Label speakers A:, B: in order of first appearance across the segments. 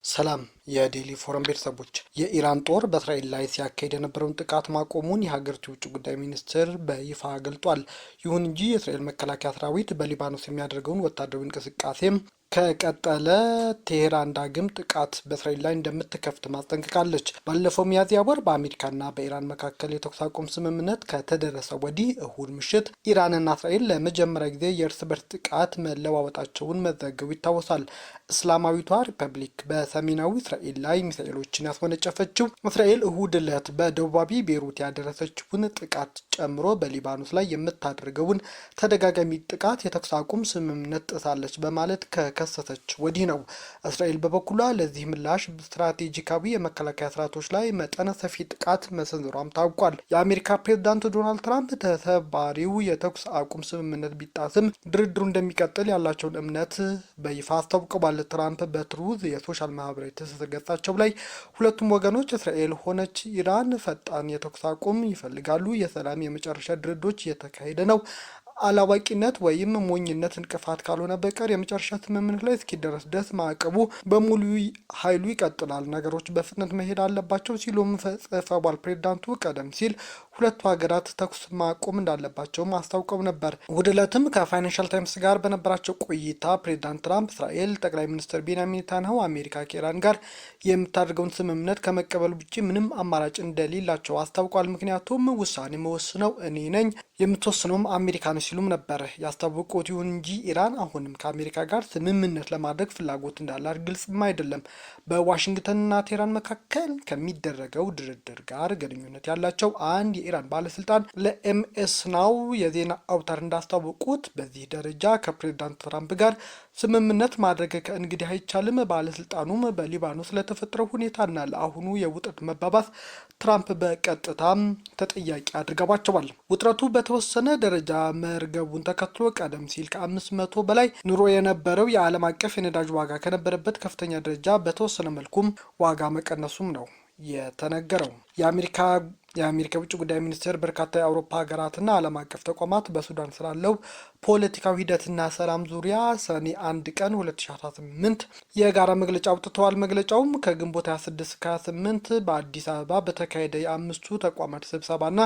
A: ሰላም የዴሊ ፎረም ቤተሰቦች፣ የኢራን ጦር በእስራኤል ላይ ሲያካሄድ የነበረውን ጥቃት ማቆሙን የሀገሪቱ የውጭ ጉዳይ ሚኒስትር በይፋ ገልጧል። ይሁን እንጂ የእስራኤል መከላከያ ሰራዊት በሊባኖስ የሚያደርገውን ወታደራዊ እንቅስቃሴም ከቀጠለ ቴሄራን ዳግም ጥቃት በእስራኤል ላይ እንደምትከፍት ማስጠንቅቃለች። ባለፈው ሚያዝያ ወር በአሜሪካና በኢራን መካከል የተኩስ አቁም ስምምነት ከተደረሰ ወዲህ እሁድ ምሽት ኢራንና እስራኤል ለመጀመሪያ ጊዜ የእርስ በርስ ጥቃት መለዋወጣቸውን መዘገቡ ይታወሳል። እስላማዊቷ ሪፐብሊክ በሰሜናዊ እስራኤል ላይ ሚሳኤሎችን ያስወነጨፈችው እስራኤል እሁድ ዕለት በደቡባዊ ቤይሩት ያደረሰችውን ጥቃት ጨምሮ በሊባኖስ ላይ የምታደርገውን ተደጋጋሚ ጥቃት የተኩስ አቁም ስምምነት ጥሳለች በማለት ከሰተች ወዲህ ነው። እስራኤል በበኩሏ ለዚህ ምላሽ ስትራቴጂካዊ የመከላከያ ስርዓቶች ላይ መጠነ ሰፊ ጥቃት መሰንዘሯም ታውቋል። የአሜሪካ ፕሬዝዳንት ዶናልድ ትራምፕ ተሰባሪው የተኩስ አቁም ስምምነት ቢጣስም ድርድሩ እንደሚቀጥል ያላቸውን እምነት በይፋ አስታውቀዋል። ትራምፕ በትሩዝ የሶሻል ማህበራዊ ትስስር ገጻቸው ላይ ሁለቱም ወገኖች እስራኤል ሆነች ኢራን ፈጣን የተኩስ አቁም ይፈልጋሉ፣ የሰላም የመጨረሻ ድርድሮች እየተካሄደ ነው፣ አላዋቂነት ወይም ሞኝነት እንቅፋት ካልሆነ በቀር የመጨረሻ ስምምነት ላይ እስኪደረስ ድረስ ማዕቀቡ በሙሉ ኃይሉ ይቀጥላል፣ ነገሮች በፍጥነት መሄድ አለባቸው ሲሉም ጽፈዋል። ፕሬዝዳንቱ ቀደም ሲል ሁለቱ ሀገራት ተኩስ ማቆም እንዳለባቸውም አስታውቀው ነበር። እሁድ ዕለትም ከፋይናንሻል ታይምስ ጋር በነበራቸው ቆይታ ፕሬዝዳንት ትራምፕ እስራኤል ጠቅላይ ሚኒስትር ቤንያሚን ኔታንያሁ አሜሪካ ከኢራን ጋር የምታደርገውን ስምምነት ከመቀበሉ ውጭ ምንም አማራጭ እንደሌላቸው አስታውቋል። ምክንያቱም ውሳኔ መወስነው እኔ ነኝ፣ የምትወስነውም አሜሪካ ነው ሲሉም ነበር ያስታወቁት። ይሁን እንጂ ኢራን አሁንም ከአሜሪካ ጋር ስምምነት ለማድረግ ፍላጎት እንዳላት ግልጽም አይደለም። በዋሽንግተንና ቴህራን መካከል ከሚደረገው ድርድር ጋር ግንኙነት ያላቸው አንድ የኢራን ባለስልጣን ለኤምኤስ ናው የዜና አውታር እንዳስታወቁት በዚህ ደረጃ ከፕሬዝዳንት ትራምፕ ጋር ስምምነት ማድረግ ከእንግዲህ አይቻልም። ባለስልጣኑም በሊባኖስ ለተፈጠረው ሁኔታና ለአሁኑ የውጥረት መባባስ ትራምፕ በቀጥታም ተጠያቂ አድርገዋቸዋል። ውጥረቱ በተወሰነ ደረጃ መርገቡን ተከትሎ ቀደም ሲል ከ500 በላይ ኑሮ የነበረው የዓለም አቀፍ የነዳጅ ዋጋ ከነበረበት ከፍተኛ ደረጃ በተወሰነ መልኩም ዋጋ መቀነሱም ነው የተነገረው። የአሜሪካ ውጭ ጉዳይ ሚኒስቴር በርካታ የአውሮፓ ሀገራትና ዓለም አቀፍ ተቋማት በሱዳን ስላለው ፖለቲካዊ ሂደትና ሰላም ዙሪያ ሰኔ 1 ቀን 2018 የጋራ መግለጫ አውጥተዋል። መግለጫውም ከግንቦት 26-28 በአዲስ አበባ በተካሄደ የአምስቱ ተቋማት ስብሰባና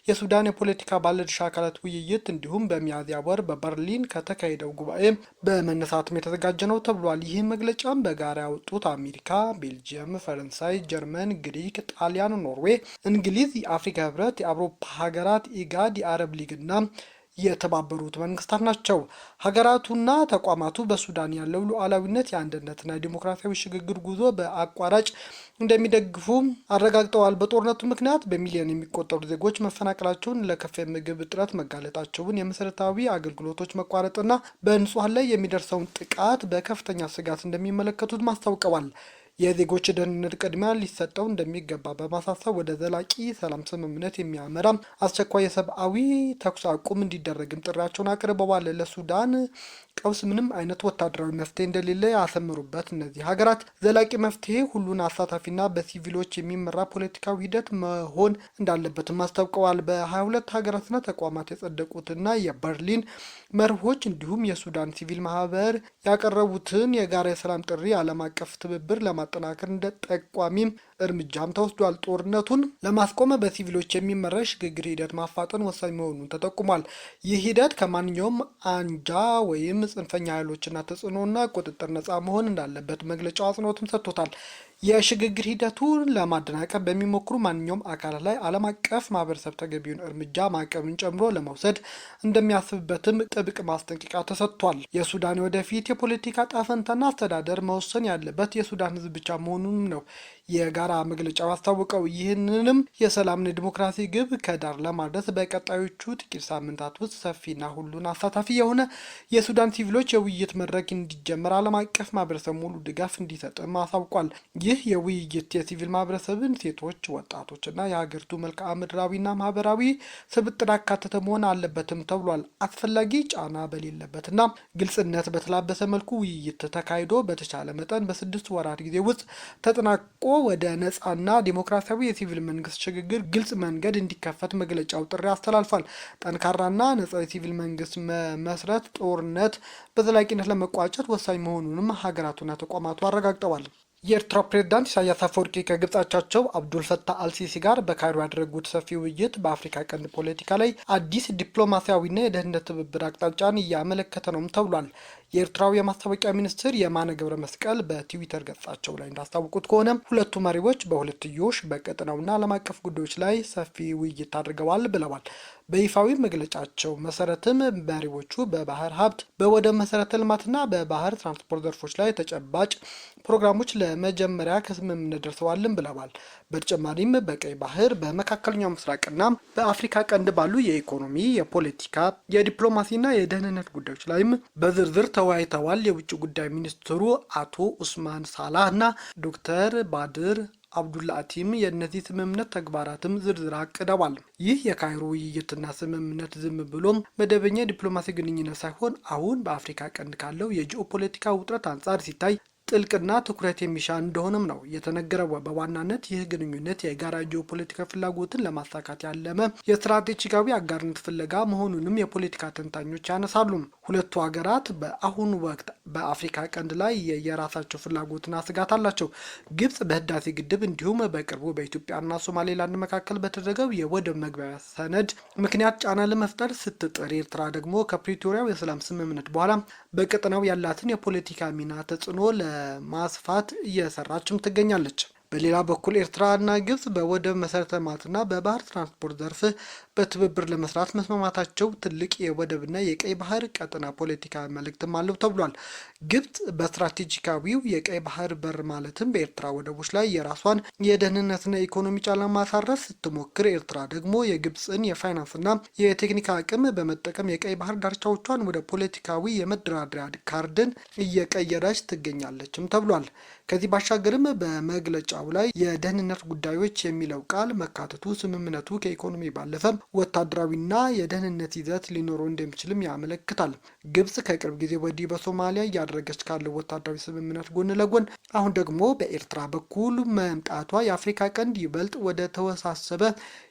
A: የሱዳን የፖለቲካ ባለድርሻ አካላት ውይይት እንዲሁም በሚያዝያ ወር በበርሊን ከተካሄደው ጉባኤ በመነሳትም የተዘጋጀ ነው ተብሏል። ይህ መግለጫም በጋራ ያወጡት አሜሪካ፣ ቤልጂየም፣ ፈረንሳይ፣ ጀርመን፣ ግሪክ፣ ጣሊያን፣ ኖርዌይ፣ እንግሊዝ፣ የአፍሪካ ህብረት፣ የአውሮፓ ሀገራት፣ ኢጋድ፣ የአረብ ሊግና የተባበሩት መንግስታት ናቸው። ሀገራቱና ተቋማቱ በሱዳን ያለው ሉዓላዊነት፣ የአንድነትና የዲሞክራሲያዊ ሽግግር ጉዞ በአቋራጭ እንደሚደግፉ አረጋግጠዋል። በጦርነቱ ምክንያት በሚሊዮን የሚቆጠሩ ዜጎች መፈናቀላቸውን፣ ለከፋ የምግብ እጥረት መጋለጣቸውን፣ የመሰረታዊ አገልግሎቶች መቋረጥና በንጹሐን ላይ የሚደርሰውን ጥቃት በከፍተኛ ስጋት እንደሚመለከቱት ማስታውቀዋል። የዜጎች ደህንነት ቅድሚያ ሊሰጠው እንደሚገባ በማሳሰብ ወደ ዘላቂ ሰላም ስምምነት የሚያመራ አስቸኳይ የሰብአዊ ተኩስ አቁም እንዲደረግም ጥሪያቸውን አቅርበዋል። ለሱዳን ቀውስ ምንም አይነት ወታደራዊ መፍትሄ እንደሌለ ያሰምሩበት እነዚህ ሀገራት ዘላቂ መፍትሄ ሁሉን አሳታፊና በሲቪሎች የሚመራ ፖለቲካዊ ሂደት መሆን እንዳለበትም አስታውቀዋል። በ22 ሀገራትና ተቋማት የጸደቁትና የበርሊን መርሆች እንዲሁም የሱዳን ሲቪል ማህበር ያቀረቡትን የጋራ የሰላም ጥሪ ዓለም አቀፍ ትብብር ለማጠናከር እንደ ጠቋሚም እርምጃም ተወስዷል። ጦርነቱን ለማስቆም በሲቪሎች የሚመራ ሽግግር ሂደት ማፋጠን ወሳኝ መሆኑን ተጠቁሟል። ይህ ሂደት ከማንኛውም አንጃ ወይም ጽንፈኛ ኃይሎችና ተጽዕኖና ቁጥጥር ነጻ መሆን እንዳለበት መግለጫው አጽንኦትም ሰጥቶታል። የሽግግር ሂደቱን ለማደናቀፍ በሚሞክሩ ማንኛውም አካላት ላይ ዓለም አቀፍ ማህበረሰብ ተገቢውን እርምጃ ማዕቀብን ጨምሮ ለመውሰድ እንደሚያስብበትም ጥብቅ ማስጠንቀቂያ ተሰጥቷል። የሱዳን ወደፊት የፖለቲካ ጣፈንታና አስተዳደር መወሰን ያለበት የሱዳን ሕዝብ ብቻ መሆኑንም ነው የጋራ መግለጫው አስታውቀው። ይህንንም የሰላምና ዲሞክራሲ ግብ ከዳር ለማድረስ በቀጣዮቹ ጥቂት ሳምንታት ውስጥ ሰፊና ሁሉን አሳታፊ የሆነ የሱዳን ሲቪሎች የውይይት መድረክ እንዲጀመር ዓለም አቀፍ ማህበረሰብ ሙሉ ድጋፍ እንዲሰጥም አሳውቋል። ይህ የውይይት የሲቪል ማህበረሰብን፣ ሴቶች፣ ወጣቶችና የሀገሪቱ መልክዓ ምድራዊና ማህበራዊ ስብጥር አካተተ መሆን አለበትም ተብሏል። አስፈላጊ ጫና በሌለበትና ግልጽነት በተላበሰ መልኩ ውይይት ተካሂዶ በተቻለ መጠን በ6 ወራት ጊዜ ውስጥ ተጠናቆ ወደ ነጻና ዲሞክራሲያዊ የሲቪል መንግስት ሽግግር ግልጽ መንገድ እንዲከፈት መግለጫው ጥሪ አስተላልፏል። ጠንካራና ነጻ የሲቪል መንግስት መመስረት ጦርነት በዘላቂነት ለመቋጨት ወሳኝ መሆኑንም ሀገራቱና ተቋማቱ አረጋግጠዋል። የኤርትራ ፕሬዝዳንት ኢሳያስ አፈወርቂ ከግብጻቻቸው አብዱልፈታህ አልሲሲ ጋር በካይሮ ያደረጉት ሰፊ ውይይት በአፍሪካ ቀንድ ፖለቲካ ላይ አዲስ ዲፕሎማሲያዊና የደህንነት ትብብር አቅጣጫን እያመለከተ ነውም ተብሏል። የኤርትራው የማስታወቂያ ሚኒስትር የማነ ገብረ መስቀል በትዊተር ገጻቸው ላይ እንዳስታወቁት ከሆነ ሁለቱ መሪዎች በሁለትዮሽ በቀጠናውና ዓለም አቀፍ ጉዳዮች ላይ ሰፊ ውይይት አድርገዋል ብለዋል። በይፋዊ መግለጫቸው መሰረትም መሪዎቹ በባህር ሀብት፣ በወደብ መሰረተ ልማትና በባህር ትራንስፖርት ዘርፎች ላይ ተጨባጭ ፕሮግራሞች ለመጀመሪያ ከስምምነት ደርሰዋልም ብለዋል። በተጨማሪም በቀይ ባህር፣ በመካከለኛው ምስራቅና በአፍሪካ ቀንድ ባሉ የኢኮኖሚ፣ የፖለቲካ፣ የዲፕሎማሲና የደህንነት ጉዳዮች ላይም በዝርዝር ተወያይተዋል። የውጭ ጉዳይ ሚኒስትሩ አቶ ኡስማን ሳላህ እና ዶክተር ባድር አብዱልአቲም የእነዚህ ስምምነት ተግባራትም ዝርዝር አቅደዋል። ይህ የካይሮ ውይይትና ስምምነት ዝም ብሎም መደበኛ ዲፕሎማሲ ግንኙነት ሳይሆን አሁን በአፍሪካ ቀንድ ካለው የጂኦፖለቲካ ውጥረት አንጻር ሲታይ ጥልቅና ትኩረት የሚሻ እንደሆነም ነው የተነገረው። በዋናነት ይህ ግንኙነት የጋራ ጂኦፖለቲካ ፍላጎትን ለማሳካት ያለመ የስትራቴጂካዊ አጋርነት ፍለጋ መሆኑንም የፖለቲካ ተንታኞች ያነሳሉ። ሁለቱ ሀገራት በአሁኑ ወቅት በአፍሪካ ቀንድ ላይ የራሳቸው ፍላጎትና ስጋት አላቸው። ግብጽ በህዳሴ ግድብ እንዲሁም በቅርቡ በኢትዮጵያና ሶማሌላንድ መካከል በተደረገው የወደብ መግቢያ ሰነድ ምክንያት ጫና ለመፍጠር ስትጥር፣ ኤርትራ ደግሞ ከፕሪቶሪያው የሰላም ስምምነት በኋላ በቀጠናው ያላትን የፖለቲካ ሚና ተጽዕኖ ለማስፋት እየሰራችም ትገኛለች። በሌላ በኩል ኤርትራና ግብጽ በወደብ መሰረተ ልማትና በባህር ትራንስፖርት ዘርፍ በትብብር ለመስራት መስማማታቸው ትልቅ የወደብና የቀይ ባህር ቀጠና ፖለቲካ መልእክትም አለው ተብሏል። ግብጽ በስትራቴጂካዊው የቀይ ባህር በር ማለትም በኤርትራ ወደቦች ላይ የራሷን የደህንነትና ኢኮኖሚ ጫና ማሳረፍ ስትሞክር፣ ኤርትራ ደግሞ የግብጽን የፋይናንስና የቴክኒክ አቅም በመጠቀም የቀይ ባህር ዳርቻዎቿን ወደ ፖለቲካዊ የመደራደሪያ ካርድን እየቀየረች ትገኛለችም ተብሏል። ከዚህ ባሻገርም በመግለጫው ላይ የደህንነት ጉዳዮች የሚለው ቃል መካተቱ ስምምነቱ ከኢኮኖሚ ባለፈ ወታደራዊና የደህንነት ይዘት ሊኖረው እንደሚችልም ያመለክታል። ግብጽ ከቅርብ ጊዜ ወዲህ በሶማሊያ እያደረገች ካለው ወታደራዊ ስምምነት ጎን ለጎን አሁን ደግሞ በኤርትራ በኩል መምጣቷ የአፍሪካ ቀንድ ይበልጥ ወደ ተወሳሰበ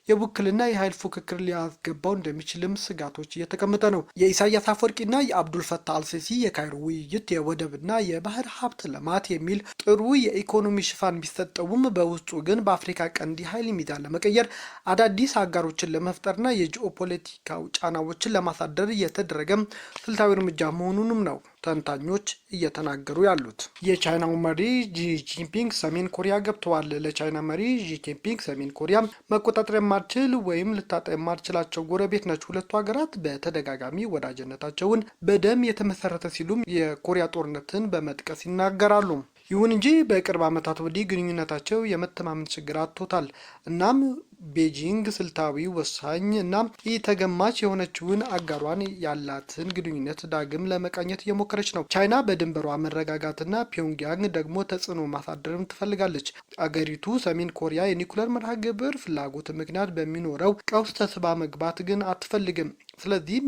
A: የውክልና የኃይል ፉክክር ሊያስገባው እንደሚችልም ስጋቶች እየተቀመጠ ነው። የኢሳያስ አፈወርቂና የአብዱልፈታህ አልሲሲ የካይሮ ውይይት የወደብና የባህር ሀብት ልማት የሚል ጥሩ የኢኮኖሚ ሽፋን ቢሰጠውም በውስጡ ግን በአፍሪካ ቀንድ የኃይል ሚዛን ለመቀየር አዳዲስ አጋሮችን ለመፍጠርና የጂኦፖለቲካው ጫናዎችን ለማሳደር የተደረገም ስልታዊ እርምጃ መሆኑንም ነው ተንታኞች እየተናገሩ ያሉት። የቻይናው መሪ ጂ ጂንፒንግ ሰሜን ኮሪያ ገብተዋል። ለቻይና መሪ ጂ ጂንፒንግ ሰሜን ኮሪያ መቆጣጠር የማትችል ወይም ልታጣ የማትችላቸው ጎረቤት ነች። ሁለቱ ሀገራት በተደጋጋሚ ወዳጅነታቸውን በደም የተመሰረተ ሲሉም የኮሪያ ጦርነትን በመጥቀስ ይናገራሉ። ይሁን እንጂ በቅርብ ዓመታት ወዲህ ግንኙነታቸው የመተማመን ችግር አጥቶታል። እናም ቤጂንግ ስልታዊ ወሳኝ እና ተገማች የሆነችውን አጋሯን ያላትን ግንኙነት ዳግም ለመቃኘት እየሞከረች ነው። ቻይና በድንበሯ መረጋጋትና ፒዮንግያንግ ደግሞ ተጽዕኖ ማሳደርም ትፈልጋለች። አገሪቱ ሰሜን ኮሪያ የኒኩለር መርሃ ግብር ፍላጎት ምክንያት በሚኖረው ቀውስ ተስባ መግባት ግን አትፈልግም። ስለዚህም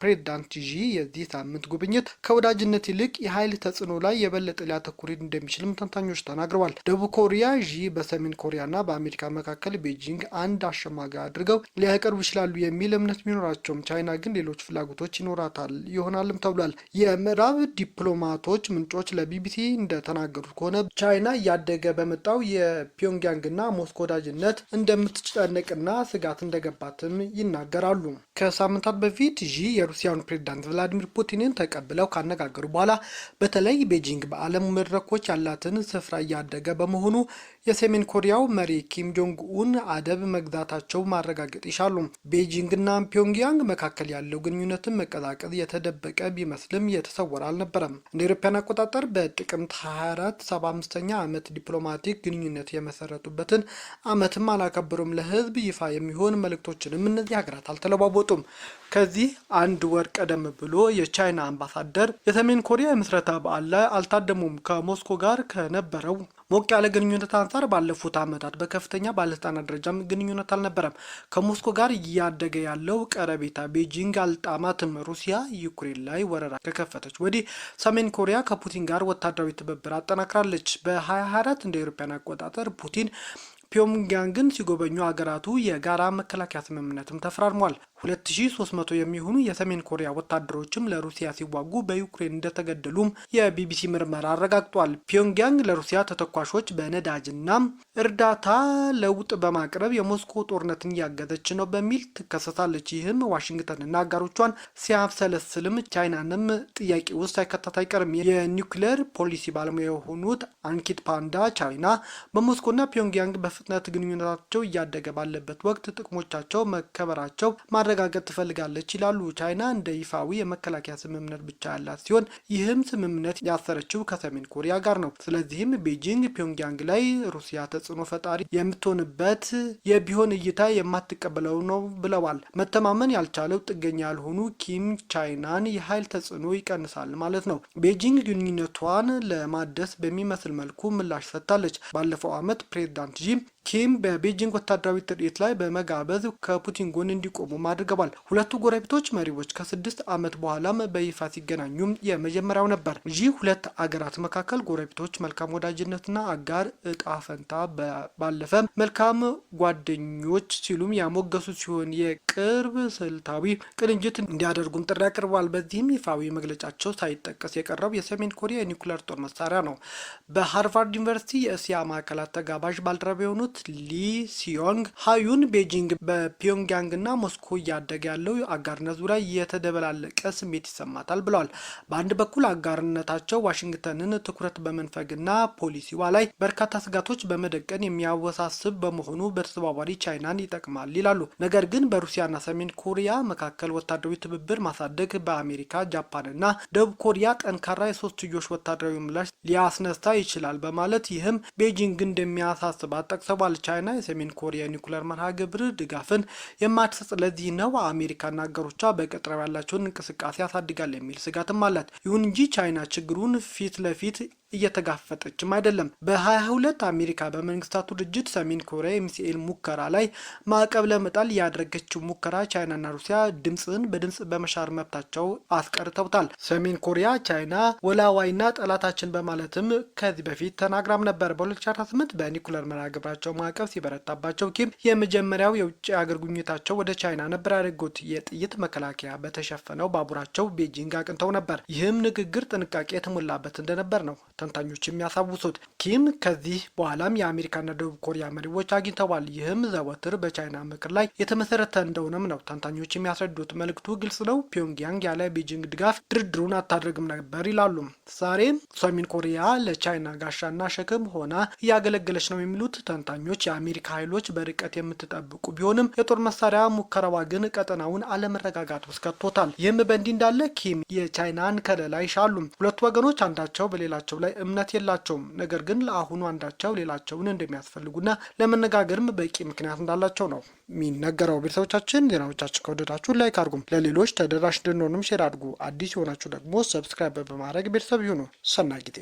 A: ፕሬዝዳንት ዢ የዚህ ሳምንት ጉብኝት ከወዳጅነት ይልቅ የኃይል ተጽዕኖ ላይ የበለጠ ሊያተኩር እንደሚችልም ተንታኞች ተናግረዋል። ደቡብ ኮሪያ ዢ በሰሜን ኮሪያና በአሜሪካ መካከል ቤጂንግ አንድ አሸማጋይ አድርገው ሊያቀርቡ ይችላሉ የሚል እምነት ቢኖራቸውም ቻይና ግን ሌሎች ፍላጎቶች ይኖራታል ይሆናልም ተብሏል። የምዕራብ ዲፕሎማቶች ምንጮች ለቢቢሲ እንደተናገሩት ከሆነ ቻይና እያደገ በመጣው የፒዮንግያንግና ሞስኮ ወዳጅነት እንደምትጨነቅና ስጋት እንደገባትም ይናገራሉ። ከሳምንታት በፊት ዢ የሩሲያውን ፕሬዝዳንት ቭላዲሚር ፑቲንን ተቀብለው ካነጋገሩ በኋላ በተለይ ቤጂንግ በዓለም መድረኮች ያላትን ስፍራ እያደገ በመሆኑ የሰሜን ኮሪያው መሪ ኪም ጆንግ ኡን አደብ መግዛታቸው ማረጋገጥ ይሻሉ። ቤጂንግና ፒዮንግያንግ መካከል ያለው ግንኙነትን መቀዛቀዝ የተደበቀ ቢመስልም የተሰወረ አልነበረም። እንደ አውሮፓውያን አቆጣጠር በጥቅምት 24 75ኛ ዓመት ዲፕሎማቲክ ግንኙነት የመሰረቱበትን ዓመትም አላከበሩም። ለህዝብ ይፋ የሚሆን መልእክቶችንም እነዚህ ሀገራት አልተለዋወጡም። ከዚህ አንድ ወር ቀደም ብሎ የቻይና አምባሳደር የሰሜን ኮሪያ የምስረታ በዓል ላይ አልታደሙም። ከሞስኮ ጋር ከነበረው ሞቅ ያለ ግንኙነት አንጻር ባለፉት ዓመታት በከፍተኛ ባለስልጣናት ደረጃም ግንኙነት አልነበረም። ከሞስኮ ጋር እያደገ ያለው ቀረቤታ ቤጂንግ አልጣማትም። ሩሲያ ዩክሬን ላይ ወረራ ከከፈተች ወዲህ ሰሜን ኮሪያ ከፑቲን ጋር ወታደራዊ ትብብር አጠናክራለች። በ2024 እንደ አውሮፓውያን አቆጣጠር ፑቲን ፒዮንግያንግን ሲጎበኙ ሀገራቱ የጋራ መከላከያ ስምምነትም ተፈራርሟል። 2300 የሚሆኑ የሰሜን ኮሪያ ወታደሮችም ለሩሲያ ሲዋጉ በዩክሬን እንደተገደሉም የቢቢሲ ምርመራ አረጋግጧል። ፒዮንግያንግ ለሩሲያ ተተኳሾች በነዳጅና እርዳታ ለውጥ በማቅረብ የሞስኮ ጦርነትን እያገዘች ነው በሚል ትከሰሳለች። ይህም ዋሽንግተንና አጋሮቿን ሲያብሰለስልም ቻይናንም ጥያቄ ውስጥ ሳይከተት አይቀርም። የኒውክሌር ፖሊሲ ባለሙያ የሆኑት አንኪት ፓንዳ ቻይና በሞስኮና ፒዮንግያንግ በፍጥነት ግንኙነታቸው እያደገ ባለበት ወቅት ጥቅሞቻቸው መከበራቸው ማረጋገጥ ትፈልጋለች ይላሉ። ቻይና እንደ ይፋዊ የመከላከያ ስምምነት ብቻ ያላት ሲሆን ይህም ስምምነት ያሰረችው ከሰሜን ኮሪያ ጋር ነው። ስለዚህም ቤጂንግ ፒዮንግያንግ ላይ ሩሲያ ተጽዕኖ ፈጣሪ የምትሆንበት የቢሆን እይታ የማትቀበለው ነው ብለዋል። መተማመን ያልቻለው ጥገኛ ያልሆኑ ኪም ቻይናን የኃይል ተጽዕኖ ይቀንሳል ማለት ነው። ቤጂንግ ግንኙነቷን ለማደስ በሚመስል መልኩ ምላሽ ሰጥታለች። ባለፈው ዓመት ፕሬዝዳንት ኪም በቤጂንግ ወታደራዊ ትርኢት ላይ በመጋበዝ ከፑቲን ጎን እንዲቆሙ አድርገዋል። ሁለቱ ጎረቤቶች መሪዎች ከ6 ዓመት በኋላም በይፋ ሲገናኙ የመጀመሪያው ነበር። ይህ ሁለት አገራት መካከል ጎረቤቶች መልካም ወዳጅነትና አጋር እጣ ፈንታ ባለፈ መልካም ጓደኞች ሲሉም ያሞገሱ ሲሆን የቅርብ ስልታዊ ቅንጅት እንዲያደርጉም ጥሪ አቅርበዋል። በዚህም ይፋዊ መግለጫቸው ሳይጠቀስ የቀረው የሰሜን ኮሪያ የኒውክሌር ጦር መሳሪያ ነው። በሃርቫርድ ዩኒቨርሲቲ የእስያ ማዕከላት ተጋባዥ ባልደረባ የሆኑት ሊ ሲዮንግ ሃዩን ቤጂንግ በፒዮንግያንግ እና ሞስኮ እያደገ ያለው አጋርነት ዙሪያ የተደበላለቀ ስሜት ይሰማታል ብለዋል። በአንድ በኩል አጋርነታቸው ዋሽንግተንን ትኩረት በመንፈግና ፖሊሲዋ ላይ በርካታ ስጋቶች በመደቀን የሚያወሳስብ በመሆኑ በተዘዋዋሪ ቻይናን ይጠቅማል ይላሉ። ነገር ግን በሩሲያና ሰሜን ኮሪያ መካከል ወታደራዊ ትብብር ማሳደግ በአሜሪካ፣ ጃፓንና ደቡብ ኮሪያ ጠንካራ የሶስትዮሽ ወታደራዊ ምላሽ ሊያስነሳ ይችላል በማለት ይህም ቤጂንግ እንደሚያሳስባት ጠቅሰዋል። ቻይና የሰሜን ኮሪያ ኒውክሌር መርሃ ግብር ድጋፍን የማትሰጥ ለዚህ ነው አሜሪካና አገሮቿ በቀጠናው ያላቸውን እንቅስቃሴ ያሳድጋል የሚል ስጋትም አላት። ይሁን እንጂ ቻይና ችግሩን ፊት ለፊት እየተጋፈጠችም አይደለም። በ22 አሜሪካ በመንግስታቱ ድርጅት ሰሜን ኮሪያ የሚሳኤል ሙከራ ላይ ማዕቀብ ለመጣል ያደረገችው ሙከራ ቻይናና ሩሲያ ድምፅን በድምፅ በመሻር መብታቸው አስቀርተውታል። ሰሜን ኮሪያ ቻይና ወላዋይና ጠላታችን በማለትም ከዚህ በፊት ተናግራም ነበር። በ2018 በኒውክሌር መርሃ ግብራቸው ማዕቀብ ሲበረታባቸው ኪም የመጀመሪያው የውጭ አገር ጉብኝታቸው ወደ ቻይና ነበር ያደረጉት። የጥይት መከላከያ በተሸፈነው ባቡራቸው ቤጂንግ አቅንተው ነበር። ይህም ንግግር ጥንቃቄ የተሞላበት እንደነበር ነው ተንታኞች የሚያሳውሱት። ኪም ከዚህ በኋላም የአሜሪካና ደቡብ ኮሪያ መሪዎች አግኝተዋል። ይህም ዘወትር በቻይና ምክር ላይ የተመሰረተ እንደሆነም ነው ተንታኞች የሚያስረዱት። መልእክቱ ግልጽ ነው። ፒዮንግያንግ ያለ ቤጂንግ ድጋፍ ድርድሩን አታደርግም ነበር ይላሉ። ዛሬ ሰሜን ኮሪያ ለቻይና ጋሻና ሸክም ሆና እያገለገለች ነው የሚሉት ተንታኞች የአሜሪካ ኃይሎች በርቀት የምትጠብቁ ቢሆንም የጦር መሳሪያ ሙከራዋ ግን ቀጠናውን አለመረጋጋት ውስጥ ከቶታል። ይህም በእንዲህ እንዳለ ኪም የቻይናን ከለላ ይሻሉ። ሁለቱ ወገኖች አንዳቸው በሌላቸው ላይ እምነት የላቸውም። ነገር ግን ለአሁኑ አንዳቸው ሌላቸውን እንደሚያስፈልጉና ለመነጋገርም በቂ ምክንያት እንዳላቸው ነው የሚነገረው። ቤተሰቦቻችን ዜናዎቻችን ከወደዳችሁ ላይክ አድርጉም፣ ለሌሎች ተደራሽ እንድንሆንም ሼር አድርጉ። አዲስ የሆናችሁ ደግሞ ሰብስክራይብ በማድረግ ቤተሰብ ይሁኑ። ሰናይ ጊዜ